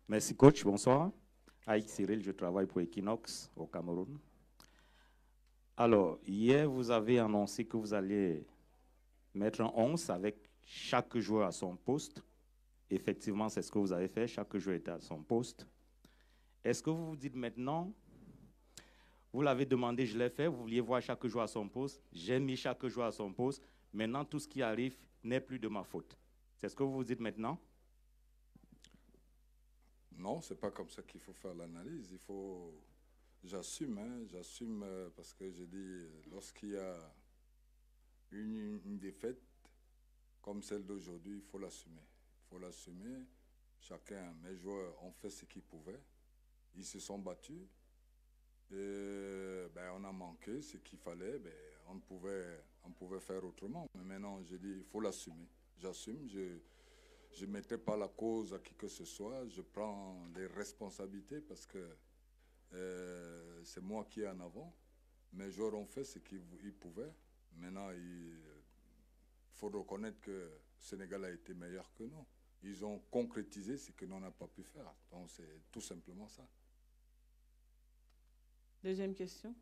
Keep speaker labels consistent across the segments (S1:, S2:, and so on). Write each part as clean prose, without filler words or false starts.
S1: Merci coach, bonsoir. Aïk Cyril, je travaille pour Equinox au Cameroun. Alors, hier, vous avez annoncé que vous alliez mettre un 11 avec chaque joueur à son poste. Effectivement, c'est ce que vous avez fait, chaque joueur était à son poste. Est-ce que vous vous dites maintenant, vous l'avez demandé, je l'ai fait, vous vouliez voir chaque joueur à son poste, j'ai mis chaque joueur à son poste, maintenant tout ce qui arrive n'est plus de ma faute. C'est ce que vous vous dites maintenant?
S2: Non, c'est pas comme ça qu'il faut faire l'analyse. Il faut, j'assume, j'assume parce que je dis, lorsqu'il y a une défaite comme celle d'aujourd'hui, il faut l'assumer. Il faut l'assumer. Chacun, mes joueurs ont fait ce qu'ils pouvaient. Ils se sont battus. Et, on a manqué ce qu'il fallait. On pouvait faire autrement. Mais maintenant, je dis, il faut l'assumer. J'assume. Je ne mettrai pas la cause à qui que ce soit. Je prends les responsabilités parce que c'est moi qui est en avant. Mes joueurs ont fait ce qu'ils pouvaient. Maintenant, il faut reconnaître que le Sénégal a été meilleur que nous. Ils ont concrétisé ce que nous n'a pas pu faire. Donc, c'est tout simplement ça.
S3: Deuxième question.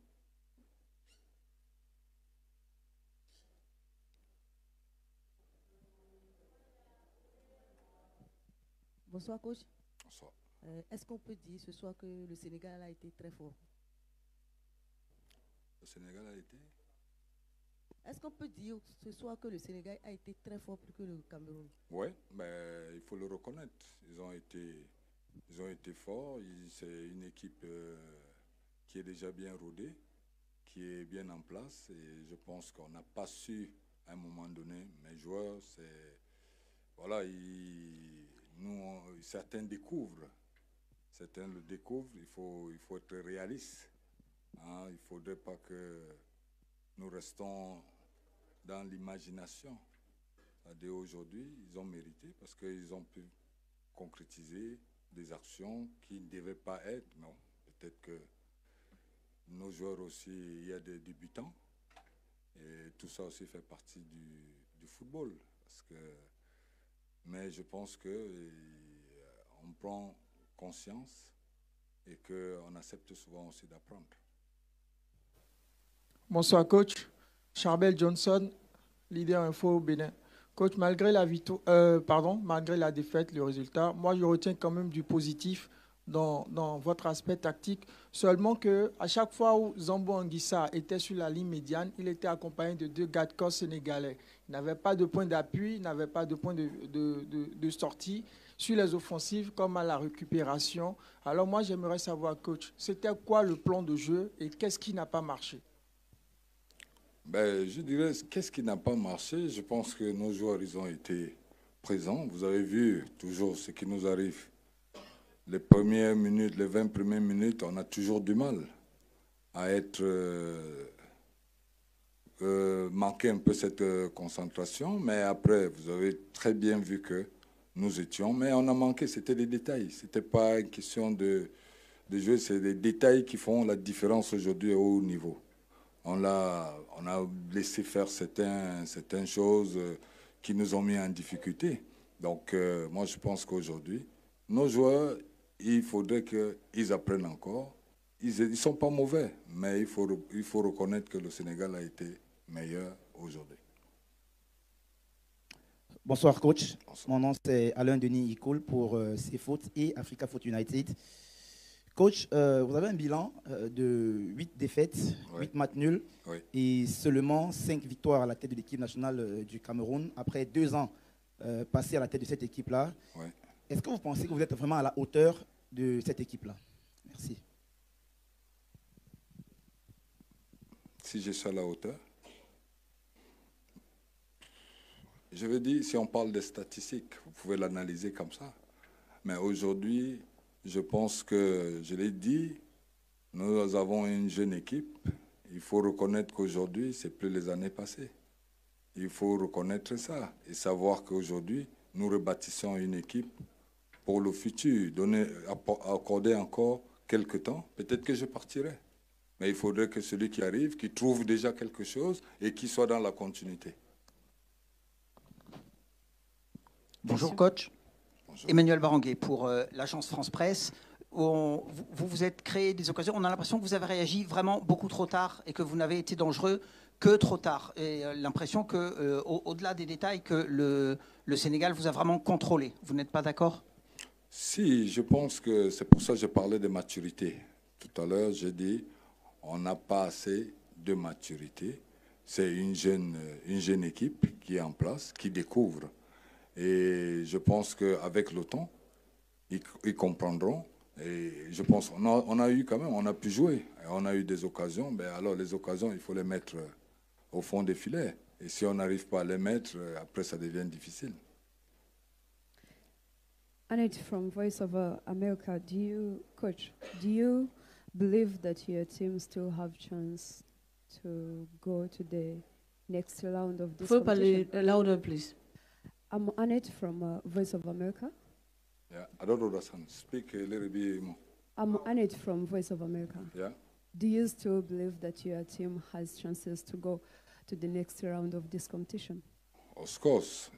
S4: Bonsoir, coach.
S2: Bonsoir.
S4: Est-ce qu'on peut dire ce soir que le Sénégal a été très fort?
S2: Le Sénégal a été?
S4: Est-ce qu'on peut dire ce soir que le Sénégal a été très fort plus que le Cameroun?
S2: Oui, mais il faut le reconnaître. Ils ont été forts. C'est une équipe qui est déjà bien rodée, qui est bien en place. Et je pense qu'on n'a pas su, à un moment donné, mes joueurs, voilà, certains découvrent. Certains le découvrent. Il faut être réaliste. Hein. Il ne faudrait pas que nous restons dans l'imagination. Dès aujourd'hui, ils ont mérité parce qu'ils ont pu concrétiser des actions qui ne devaient pas être. Non, peut-être que nos joueurs aussi, il y a des débutants. Et tout ça aussi fait partie du football. Mais je pense qu'on prend conscience et qu'on accepte souvent aussi d'apprendre.
S5: Bonsoir coach, Charbel Johnson, leader info Bénin. Coach, malgré malgré la défaite, le résultat, moi je retiens quand même du positif dans votre aspect tactique. Seulement que à chaque fois où Zambo Anguissa était sur la ligne médiane, il était accompagné de 2 gars de corps sénégalais. Il n'avait pas de point d'appui, il n'avait pas de point de sortie sur les offensives comme à la récupération. Alors moi j'aimerais savoir, coach, c'était quoi le plan de jeu et qu'est-ce qui n'a pas marché?
S2: Je dirais, qu'est-ce qui n'a pas marché? Je pense que nos joueurs, ils ont été présents. Vous avez vu toujours ce qui nous arrive. Les premières minutes, les 20 premières minutes, on a toujours du mal à être... manquer un peu cette concentration. Mais après, vous avez très bien vu que nous étions... Mais on a manqué, c'était des détails. Ce n'était pas une question de jeu, c'est des détails qui font la différence aujourd'hui au haut niveau. On a laissé faire certaines choses qui nous ont mis en difficulté. Donc, moi, je pense qu'aujourd'hui, nos joueurs, il faudrait qu'ils apprennent encore. Ils ne sont pas mauvais, mais il faut reconnaître que le Sénégal a été meilleur aujourd'hui.
S6: Bonsoir, coach.
S2: Bonsoir.
S6: Mon nom, c'est Alain Denis Ikoul pour CFoot et Africa Foot United. Coach, vous avez un bilan de 8 défaites,
S2: Oui.
S6: 8 matchs nuls
S2: Oui.
S6: et seulement 5 victoires à la tête de l'équipe nationale du Cameroun après 2 ans passés à la tête de cette équipe-là.
S2: Oui.
S6: Est-ce que vous pensez que vous êtes vraiment à la hauteur de cette équipe-là? Merci.
S2: Si je suis à la hauteur, je veux dire, si on parle des statistiques, vous pouvez l'analyser comme ça. Mais aujourd'hui, je pense que, je l'ai dit, nous avons une jeune équipe. Il faut reconnaître qu'aujourd'hui, ce n'est plus les années passées. Il faut reconnaître ça et savoir qu'aujourd'hui, nous rebâtissons une équipe pour le futur. Accorder encore quelques temps, peut-être que je partirai. Mais il faudrait que celui qui arrive, qui trouve déjà quelque chose et qui soit dans la continuité.
S7: Bonjour coach.
S2: Bonjour.
S3: Emmanuel Baranguet pour l'agence France Presse. Vous vous êtes créé des occasions. On a l'impression que vous avez réagi vraiment beaucoup trop tard et que vous n'avez été dangereux que trop tard. Et l'impression que, au-delà des détails, que le Sénégal vous a vraiment contrôlé. Vous n'êtes pas d'accord?
S2: Si, je pense que c'est pour ça que je parlais de maturité. Tout à l'heure, j'ai dit on n'a pas assez de maturité. C'est une jeune équipe qui est en place, qui découvre. Et je pense qu'avec le temps, ils comprendront. Et je pense qu'on a eu quand même, on a pu jouer. Et on a eu des occasions. Mais alors les occasions, il faut les mettre au fond des filets. Et si on n'arrive pas à les mettre, après ça devient difficile.
S7: Annette from Voice of America, Coach, do you believe that your team still have chance to go to the next round of this
S8: Faut parler
S7: competition?
S8: louder, please.
S7: I'm Annette from Voice of America.
S2: Yeah, I don't understand. Speak a little bit more.
S7: I'm Annette from Voice of America.
S2: Yeah.
S7: Do you still believe that your team has chances to go to the next round of this competition?
S2: Of course,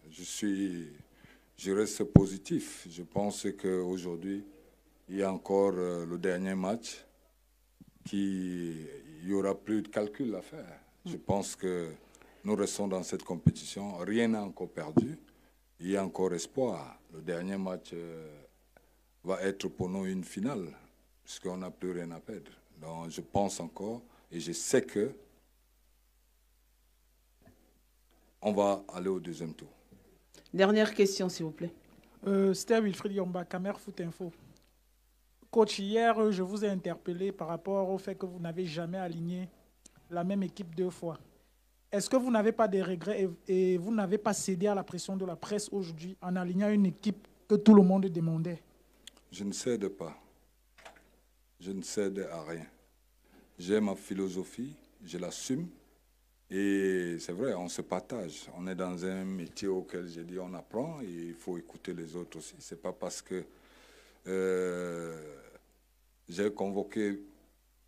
S2: je reste positif. Je pense qu'aujourd'hui, il y a encore le dernier match il n'y aura plus de calcul à faire. Je pense que nous restons dans cette compétition. Rien n'est encore perdu. Il y a encore espoir. Le dernier match va être pour nous une finale, puisqu'on n'a plus rien à perdre. Donc je pense encore et je sais que on va aller au deuxième tour.
S8: Dernière question, s'il vous plaît.
S5: C'était Wilfried Yomba, Camer Foot Info. Coach, hier, je vous ai interpellé par rapport au fait que vous n'avez jamais aligné la même équipe 2 fois. Est-ce que vous n'avez pas des regrets et vous n'avez pas cédé à la pression de la presse aujourd'hui en alignant une équipe que tout le monde demandait?
S2: Je ne cède pas. Je ne cède à rien. J'ai ma philosophie, je l'assume. Et c'est vrai, on se partage. On est dans un métier auquel j'ai dit on apprend et il faut écouter les autres aussi. Ce n'est pas parce que j'ai convoqué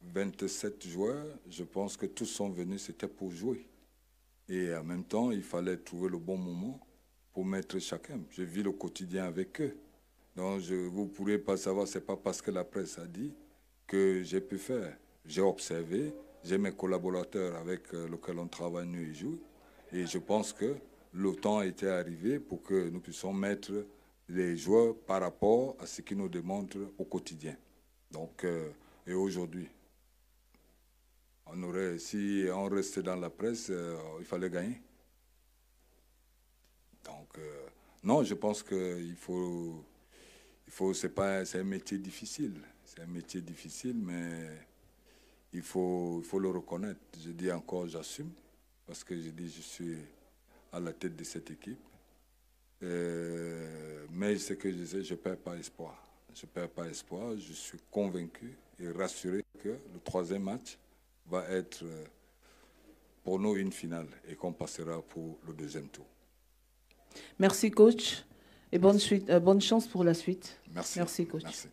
S2: 27 joueurs, je pense que tous sont venus, c'était pour jouer. Et en même temps, il fallait trouver le bon moment pour mettre chacun. Je vis le quotidien avec eux. Donc vous ne pourrez pas savoir, ce n'est pas parce que la presse a dit que j'ai pu faire. J'ai observé, j'ai mes collaborateurs avec lesquels on travaille nuit et jour. Et je pense que le temps était arrivé pour que nous puissions mettre les joueurs par rapport à ce qu'ils nous demandent au quotidien. Donc, et aujourd'hui, si on restait dans la presse, il fallait gagner. Donc, non, je pense qu'il faut c'est un métier difficile. C'est un métier difficile, mais il faut le reconnaître. Je dis encore, j'assume, parce que je dis, je suis à la tête de cette équipe. Mais ce que je sais, je ne perds pas espoir. Je ne perds pas espoir. Je suis convaincu et rassuré que le 3e match va être pour nous une finale et qu'on passera pour le 2e tour.
S8: Merci, coach, et bonne chance pour la suite.
S2: Merci.
S8: Merci, coach.
S2: Merci.